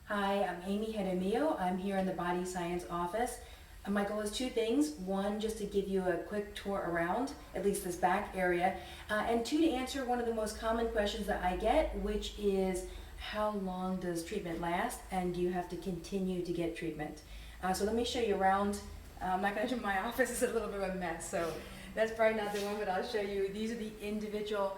Hi, I'm Amy Hedemio. I'm here in the BodyScience office. My goal is two things. One, just to give you a quick tour around, at least this back area. And two, to answer one of the most common questions that I get, which is how long does treatment last and do you have to continue to get treatment? So let me show you around. I'm not going to show my office, it's a little bit of a mess, so that's probably not the one, but I'll show you. These are the individual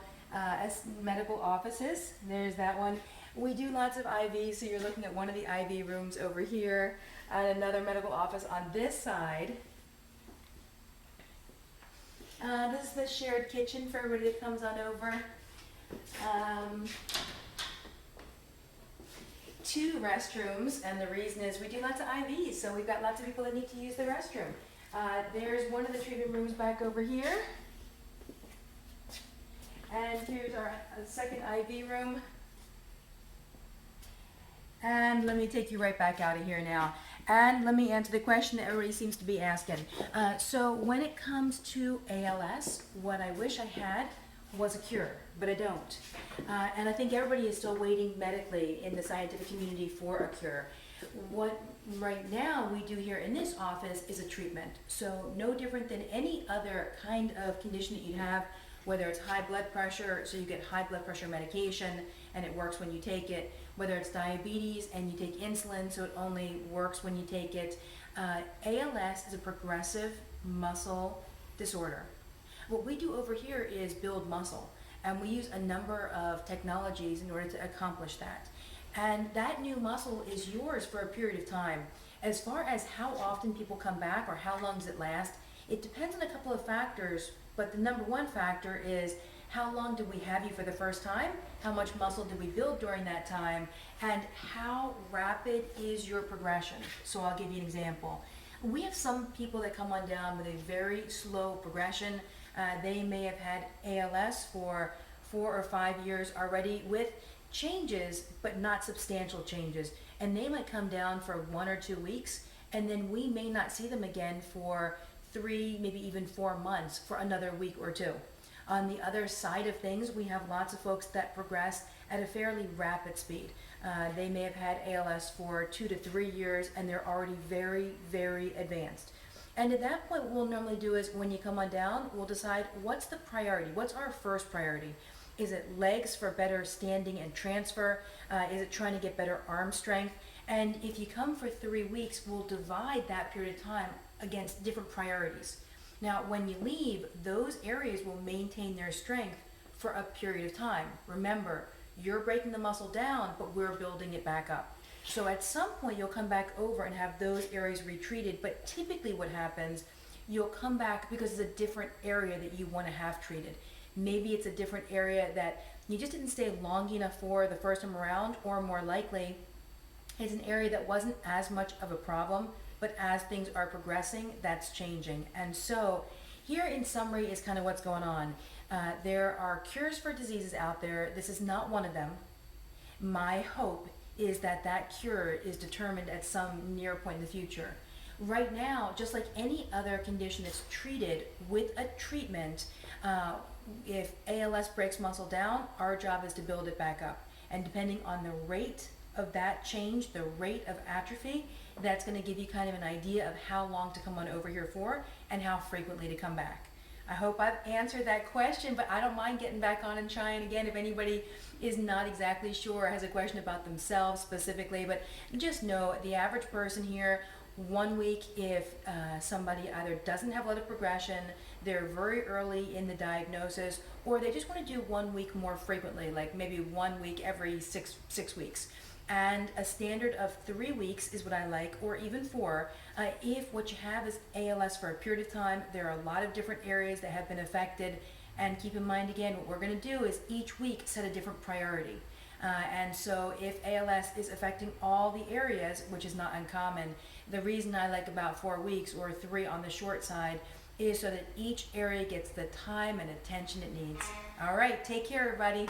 medical offices. There's that one. We do lots of IVs, so you're looking at one of the IV rooms over here, and another medical office on this side. This is the shared kitchen for everybody that comes on over. Two restrooms, and the reason is we do lots of IVs, so we've got lots of people that need to use the restroom. There's one of the treatment rooms back over here. And here's our second IV room. And let me take you right back out of here now. And let me answer the question that everybody seems to be asking. So when it comes to ALS, what I wish I had was a cure, but I don't. And I think everybody is still waiting medically in the scientific community for a cure. What right now we do here in this office is a treatment. So no different than any other kind of condition that you have, whether it's high blood pressure, so you get high blood pressure medication and it works when you take it, whether it's diabetes and you take insulin, so it only works when you take it. ALS is a progressive muscle disorder. What we do over here is build muscle, and we use a number of technologies in order to accomplish that. And that new muscle is yours for a period of time. As far as how often people come back or how long does it last, it depends on a couple of factors, but the number one factor is how long did we have you for the first time, how much muscle did we build during that time, and how rapid is your progression. So I'll give you an example. We have some people that come on down with a very slow progression. They may have had ALS for 4 or 5 years already with changes, but not substantial changes. And they might come down for 1 or 2 weeks, and then we may not see them again for 3, maybe even 4 months for another week or 2. On the other side of things, we have lots of folks that progress at a fairly rapid speed. They may have had ALS for 2 to 3 years and they're already very, very advanced. And at that point, what we'll normally do is when you come on down, we'll decide what's the priority, what's our first priority. Is it legs for better standing and transfer? Is it trying to get better arm strength? And if you come for 3 weeks, we'll divide that period of time against different priorities. Now, when you leave, those areas will maintain their strength for a period of time. Remember, you're breaking the muscle down, but we're building it back up. So at some point, you'll come back over and have those areas retreated, but typically what happens, you'll come back because it's a different area that you want to have treated. Maybe it's a different area that you just didn't stay long enough for the first time around, or more likely, it's an area that wasn't as much of a problem, but as things are progressing, that's changing. And so here in summary is kind of what's going on. There are cures for diseases out there. This is not one of them. My hope is that that cure is determined at some near point in the future. Right now, just like any other condition that's treated with a treatment, if ALS breaks muscle down, our job is to build it back up. And depending on the rate of that change, the rate of atrophy, that's going to give you kind of an idea of how long to come on over here for and how frequently to come back. I hope I've answered that question, but I don't mind getting back on and trying again if anybody is not exactly sure or has a question about themselves specifically. But just know the average person here, 1 week if somebody either doesn't have a lot of progression, they're very early in the diagnosis, or they just want to do 1 week more frequently, like maybe 1 week every six weeks. And a standard of 3 weeks is what I like, or even 4. If what you have is ALS for a period of time, there are a lot of different areas that have been affected. And keep in mind again, what we're going to do is each week set a different priority. And so if ALS is affecting all the areas, which is not uncommon, the reason I like about 4 weeks or 3 on the short side is so that each area gets the time and attention it needs. All right, take care everybody.